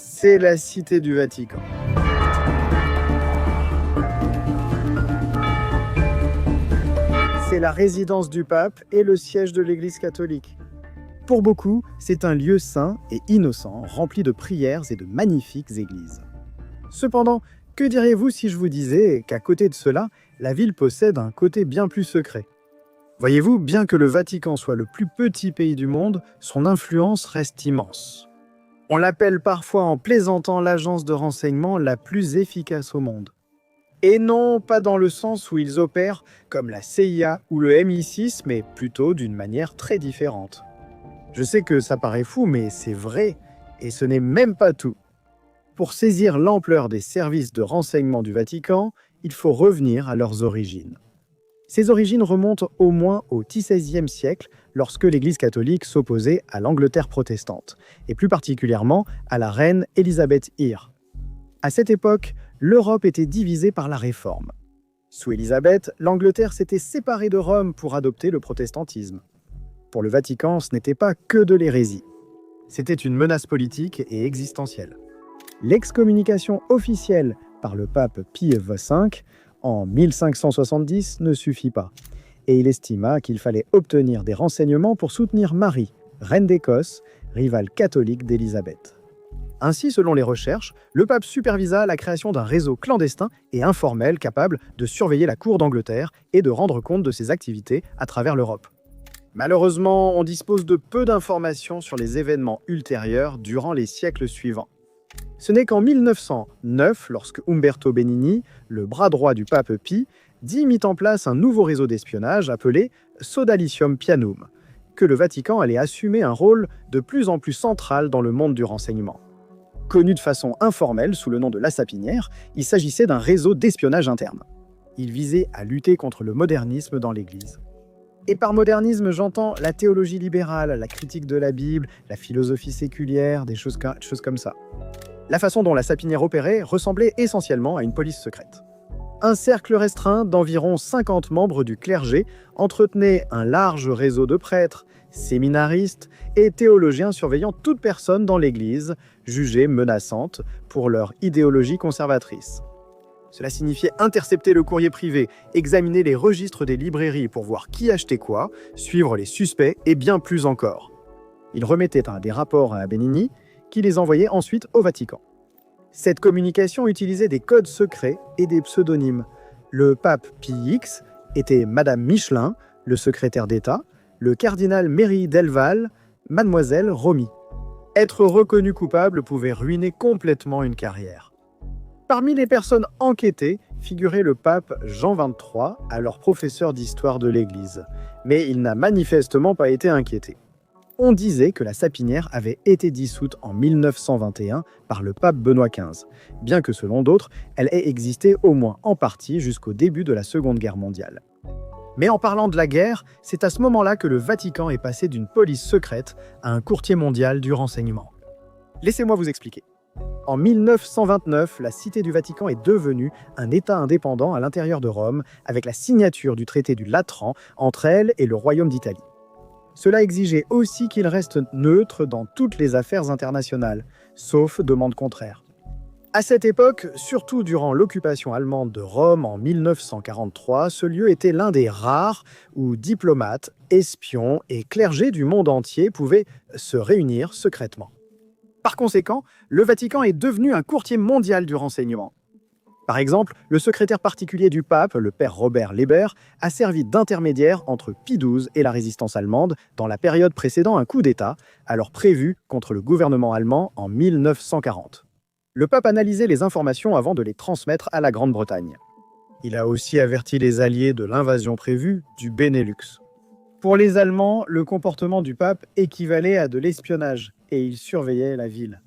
C'est la Cité du Vatican. C'est la résidence du pape et le siège de l'Église catholique. Pour beaucoup, c'est un lieu saint et innocent, rempli de prières et de magnifiques églises. Cependant, que diriez-vous si je vous disais qu'à côté de cela, la ville possède un côté bien plus secret? Voyez-vous, bien que le Vatican soit le plus petit pays du monde, son influence reste immense. On l'appelle parfois en plaisantant l'agence de renseignement la plus efficace au monde. Et non, pas dans le sens où ils opèrent comme la CIA ou le MI6, mais plutôt d'une manière très différente. Je sais que ça paraît fou, mais c'est vrai, et ce n'est même pas tout. Pour saisir l'ampleur des services de renseignement du Vatican, il faut revenir à leurs origines. Ces origines remontent au moins au XVIe siècle, lorsque l'Église catholique s'opposait à l'Angleterre protestante, et plus particulièrement à la reine Élisabeth I. À cette époque, l'Europe était divisée par la Réforme. Sous Élisabeth, l'Angleterre s'était séparée de Rome pour adopter le protestantisme. Pour le Vatican, ce n'était pas que de l'hérésie. C'était une menace politique et existentielle. L'excommunication officielle par le pape Pie V en 1570 ne suffit pas, et il estima qu'il fallait obtenir des renseignements pour soutenir Marie, reine d'Écosse, rivale catholique d'Élisabeth. Ainsi, selon les recherches, le pape supervisa la création d'un réseau clandestin et informel capable de surveiller la cour d'Angleterre et de rendre compte de ses activités à travers l'Europe. Malheureusement, on dispose de peu d'informations sur les événements ultérieurs durant les siècles suivants. Ce n'est qu'en 1909, lorsque Umberto Benigni, le bras droit du pape Pie, mit en place un nouveau réseau d'espionnage appelé Sodalicium Pianum, que le Vatican allait assumer un rôle de plus en plus central dans le monde du renseignement. Connu de façon informelle sous le nom de la Sapinière, il s'agissait d'un réseau d'espionnage interne. Il visait à lutter contre le modernisme dans l'Église. Et par modernisme, j'entends la théologie libérale, la critique de la Bible, la philosophie séculière, des choses comme ça. La façon dont la Sapinière opérait ressemblait essentiellement à une police secrète. Un cercle restreint d'environ 50 membres du clergé entretenait un large réseau de prêtres, séminaristes et théologiens surveillant toute personne dans l'Église jugée menaçante pour leur idéologie conservatrice. Cela signifiait intercepter le courrier privé, examiner les registres des librairies pour voir qui achetait quoi, suivre les suspects et bien plus encore. Il remettait des rapports à Benigni, qui les envoyait ensuite au Vatican. Cette communication utilisait des codes secrets et des pseudonymes. Le pape Pie X était Madame Michelin, le secrétaire d'État, le cardinal Méry Delval, Mademoiselle Romy. Être reconnu coupable pouvait ruiner complètement une carrière. Parmi les personnes enquêtées figurait le pape Jean XXIII, alors professeur d'histoire de l'Église. Mais il n'a manifestement pas été inquiété. On disait que la Sapinière avait été dissoute en 1921 par le pape Benoît XV, bien que selon d'autres, elle ait existé au moins en partie jusqu'au début de la Seconde Guerre mondiale. Mais en parlant de la guerre, c'est à ce moment-là que le Vatican est passé d'une police secrète à un courtier mondial du renseignement. Laissez-moi vous expliquer. En 1929, la Cité du Vatican est devenue un État indépendant à l'intérieur de Rome, avec la signature du traité du Latran entre elle et le Royaume d'Italie. Cela exigeait aussi qu'il reste neutre dans toutes les affaires internationales, sauf demande contraire. À cette époque, surtout durant l'occupation allemande de Rome en 1943, ce lieu était l'un des rares où diplomates, espions et clergés du monde entier pouvaient se réunir secrètement. Par conséquent, le Vatican est devenu un courtier mondial du renseignement. Par exemple, le secrétaire particulier du pape, le père Robert Leber, a servi d'intermédiaire entre Pie XII et la résistance allemande dans la période précédant un coup d'État, alors prévu contre le gouvernement allemand en 1940. Le pape analysait les informations avant de les transmettre à la Grande-Bretagne. Il a aussi averti les Alliés de l'invasion prévue du Benelux. Pour les Allemands, le comportement du pape équivalait à de l'espionnage et il surveillait la ville.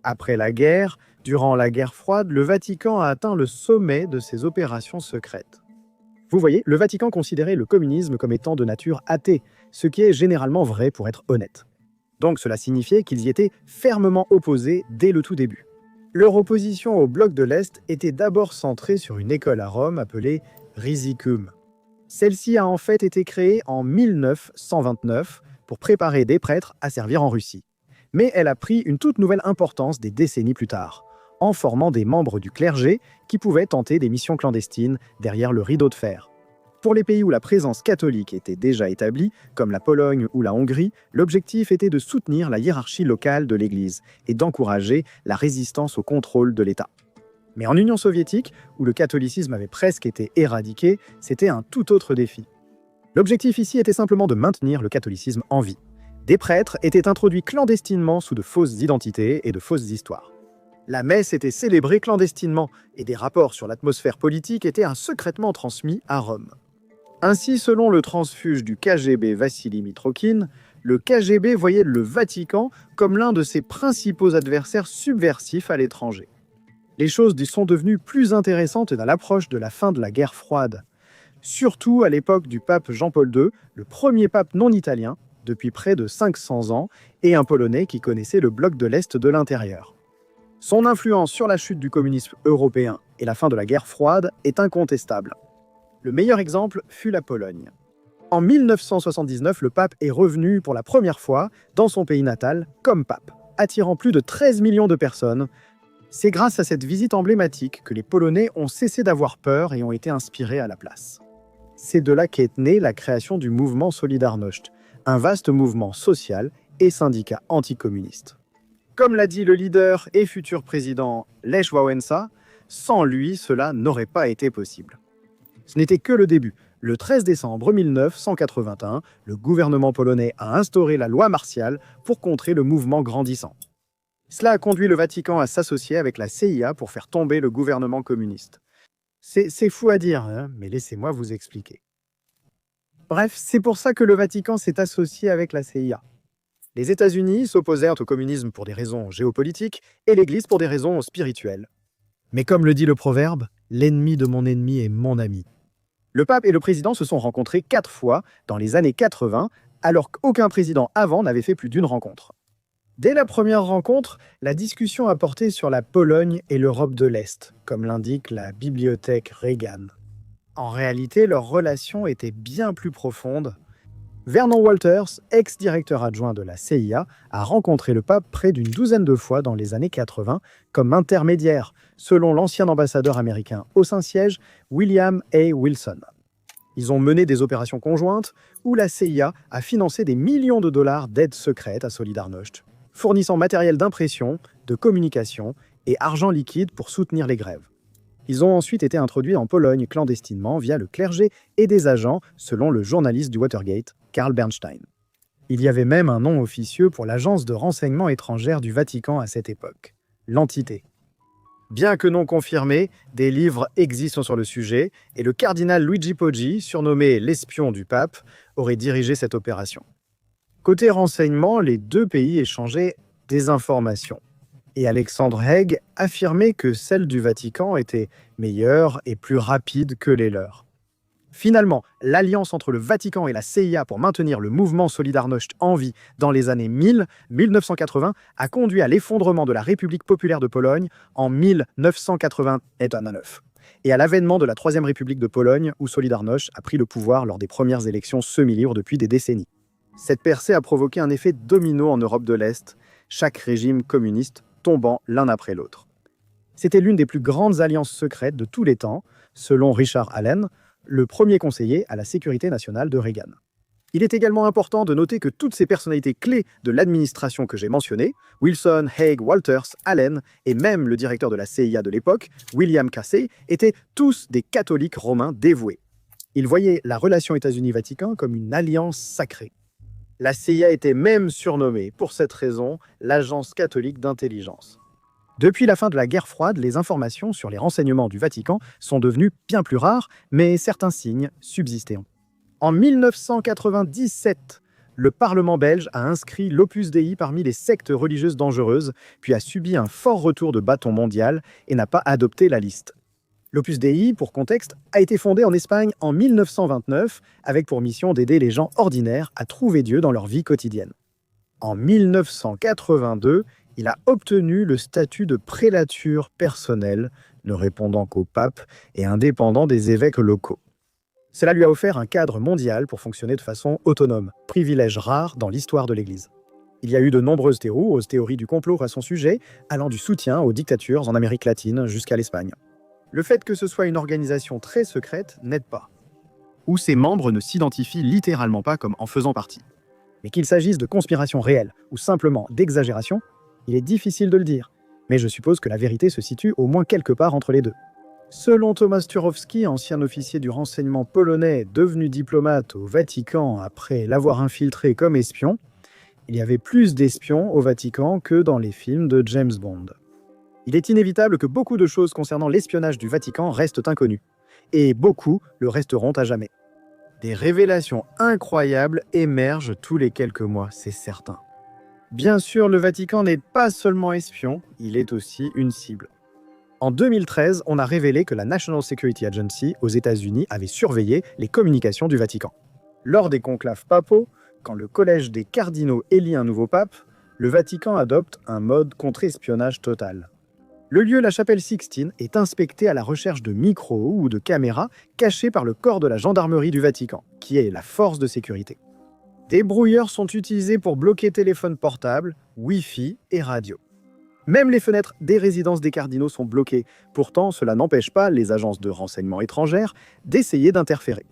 Après la guerre, durant la guerre froide, le Vatican a atteint le sommet de ses opérations secrètes. Vous voyez, le Vatican considérait le communisme comme étant de nature athée, ce qui est généralement vrai pour être honnête. Donc cela signifiait qu'ils y étaient fermement opposés dès le tout début. Leur opposition au bloc de l'Est était d'abord centrée sur une école à Rome appelée Rysicum. Celle-ci a en fait été créée en 1929 pour préparer des prêtres à servir en Russie. Mais elle a pris une toute nouvelle importance des décennies plus tard, en formant des membres du clergé qui pouvaient tenter des missions clandestines derrière le rideau de fer. Pour les pays où la présence catholique était déjà établie, comme la Pologne ou la Hongrie, l'objectif était de soutenir la hiérarchie locale de l'Église et d'encourager la résistance au contrôle de l'État. Mais en Union soviétique, où le catholicisme avait presque été éradiqué, c'était un tout autre défi. L'objectif ici était simplement de maintenir le catholicisme en vie. Des prêtres étaient introduits clandestinement sous de fausses identités et de fausses histoires. La messe était célébrée clandestinement et des rapports sur l'atmosphère politique étaient secrètement transmis à Rome. Ainsi, selon le transfuge du KGB Vassili Mitrokhin, le KGB voyait le Vatican comme l'un de ses principaux adversaires subversifs à l'étranger. Les choses sont devenues plus intéressantes à l'approche de la fin de la guerre froide, surtout à l'époque du pape Jean-Paul II, le premier pape non italien, depuis près de 500 ans, et un Polonais qui connaissait le bloc de l'Est de l'intérieur. Son influence sur la chute du communisme européen et la fin de la guerre froide est incontestable. Le meilleur exemple fut la Pologne. En 1979, le pape est revenu pour la première fois dans son pays natal comme pape, attirant plus de 13 millions de personnes. C'est grâce à cette visite emblématique que les Polonais ont cessé d'avoir peur et ont été inspirés à la place. C'est de là qu'est née la création du mouvement Solidarność, un vaste mouvement social et syndicat anticommuniste. Comme l'a dit le leader et futur président Lech Wałęsa, sans lui, cela n'aurait pas été possible. Ce n'était que le début. Le 13 décembre 1981, le gouvernement polonais a instauré la loi martiale pour contrer le mouvement grandissant. Cela a conduit le Vatican à s'associer avec la CIA pour faire tomber le gouvernement communiste. C'est fou à dire, hein, mais laissez-moi vous expliquer. Bref, c'est pour ça que le Vatican s'est associé avec la CIA. Les États-Unis s'opposèrent au communisme pour des raisons géopolitiques et l'Église pour des raisons spirituelles. Mais comme le dit le proverbe, l'ennemi de mon ennemi est mon ami. Le pape et le président se sont rencontrés 4 fois dans les années 80, alors qu'aucun président avant n'avait fait plus d'une rencontre. Dès la première rencontre, la discussion a porté sur la Pologne et l'Europe de l'Est, comme l'indique la bibliothèque Reagan. En réalité, leur relation était bien plus profonde. Vernon Walters, ex-directeur adjoint de la CIA, a rencontré le pape près d'une douzaine de fois dans les années 80 comme intermédiaire, selon l'ancien ambassadeur américain au Saint-Siège, William A. Wilson. Ils ont mené des opérations conjointes où la CIA a financé des millions de dollars d'aide secrète à Solidarność, fournissant matériel d'impression, de communication et argent liquide pour soutenir les grèves. Ils ont ensuite été introduits en Pologne clandestinement via le clergé et des agents, selon le journaliste du Watergate, Carl Bernstein. Il y avait même un nom officieux pour l'agence de renseignement étrangère du Vatican à cette époque, l'Entité. Bien que non confirmé, des livres existent sur le sujet et le cardinal Luigi Poggi, surnommé l'espion du pape, aurait dirigé cette opération. Côté renseignement, les deux pays échangeaient des informations. Et Alexandre Haig affirmait que celle du Vatican était meilleure et plus rapide que les leurs. Finalement, l'alliance entre le Vatican et la CIA pour maintenir le mouvement Solidarność en vie dans les années 1980 a conduit à l'effondrement de la République populaire de Pologne en 1989 et à l'avènement de la Troisième République de Pologne où Solidarność a pris le pouvoir lors des premières élections semi-libres depuis des décennies. Cette percée a provoqué un effet domino en Europe de l'Est, chaque régime communiste tombant l'un après l'autre. C'était l'une des plus grandes alliances secrètes de tous les temps, selon Richard Allen, le premier conseiller à la sécurité nationale de Reagan. Il est également important de noter que toutes ces personnalités clés de l'administration que j'ai mentionnées, Wilson, Haig, Walters, Allen et même le directeur de la CIA de l'époque, William Casey, étaient tous des catholiques romains dévoués. Ils voyaient la relation États-Unis-Vatican comme une alliance sacrée. La CIA était même surnommée, pour cette raison, l'Agence catholique d'intelligence. Depuis la fin de la guerre froide, les informations sur les renseignements du Vatican sont devenues bien plus rares, mais certains signes subsistaient. En 1997, le Parlement belge a inscrit l'Opus Dei parmi les sectes religieuses dangereuses, puis a subi un fort retour de bâton mondial et n'a pas adopté la liste. L'Opus Dei, pour contexte, a été fondé en Espagne en 1929 avec pour mission d'aider les gens ordinaires à trouver Dieu dans leur vie quotidienne. En 1982, il a obtenu le statut de prélature personnel, ne répondant qu'au pape et indépendant des évêques locaux. Cela lui a offert un cadre mondial pour fonctionner de façon autonome, privilège rare dans l'histoire de l'Église. Il y a eu de nombreuses théories du complot à son sujet, allant du soutien aux dictatures en Amérique latine jusqu'à l'Espagne. Le fait que ce soit une organisation très secrète n'aide pas, où ses membres ne s'identifient littéralement pas comme en faisant partie. Mais qu'il s'agisse de conspiration réelle ou simplement d'exagération, il est difficile de le dire, mais je suppose que la vérité se situe au moins quelque part entre les deux. Selon Tomasz Turowski, ancien officier du renseignement polonais devenu diplomate au Vatican après l'avoir infiltré comme espion, il y avait plus d'espions au Vatican que dans les films de James Bond. Il est inévitable que beaucoup de choses concernant l'espionnage du Vatican restent inconnues, et beaucoup le resteront à jamais. Des révélations incroyables émergent tous les quelques mois, c'est certain. Bien sûr, le Vatican n'est pas seulement espion, il est aussi une cible. En 2013, on a révélé que la National Security Agency aux États-Unis avait surveillé les communications du Vatican. Lors des conclaves papaux, quand le collège des cardinaux élit un nouveau pape, le Vatican adopte un mode contre-espionnage total. Le lieu, la chapelle Sixtine, est inspecté à la recherche de micros ou de caméras cachés par le corps de la gendarmerie du Vatican, qui est la force de sécurité. Des brouilleurs sont utilisés pour bloquer téléphones portables, Wi-Fi et radio. Même les fenêtres des résidences des cardinaux sont bloquées. Pourtant, cela n'empêche pas les agences de renseignement étrangères d'essayer d'interférer.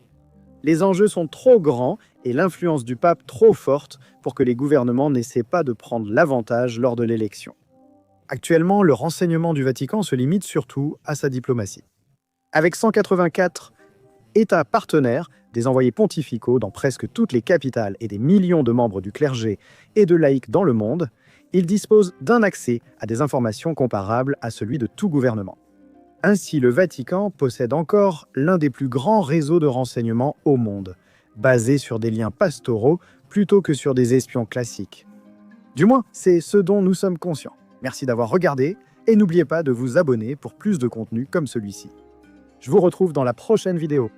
Les enjeux sont trop grands et l'influence du pape trop forte pour que les gouvernements n'essaient pas de prendre l'avantage lors de l'élection. Actuellement, le renseignement du Vatican se limite surtout à sa diplomatie. Avec 184 États partenaires, des envoyés pontificaux dans presque toutes les capitales et des millions de membres du clergé et de laïcs dans le monde, il dispose d'un accès à des informations comparables à celui de tout gouvernement. Ainsi, le Vatican possède encore l'un des plus grands réseaux de renseignement au monde, basé sur des liens pastoraux plutôt que sur des espions classiques. Du moins, c'est ce dont nous sommes conscients. Merci d'avoir regardé et n'oubliez pas de vous abonner pour plus de contenu comme celui-ci. Je vous retrouve dans la prochaine vidéo.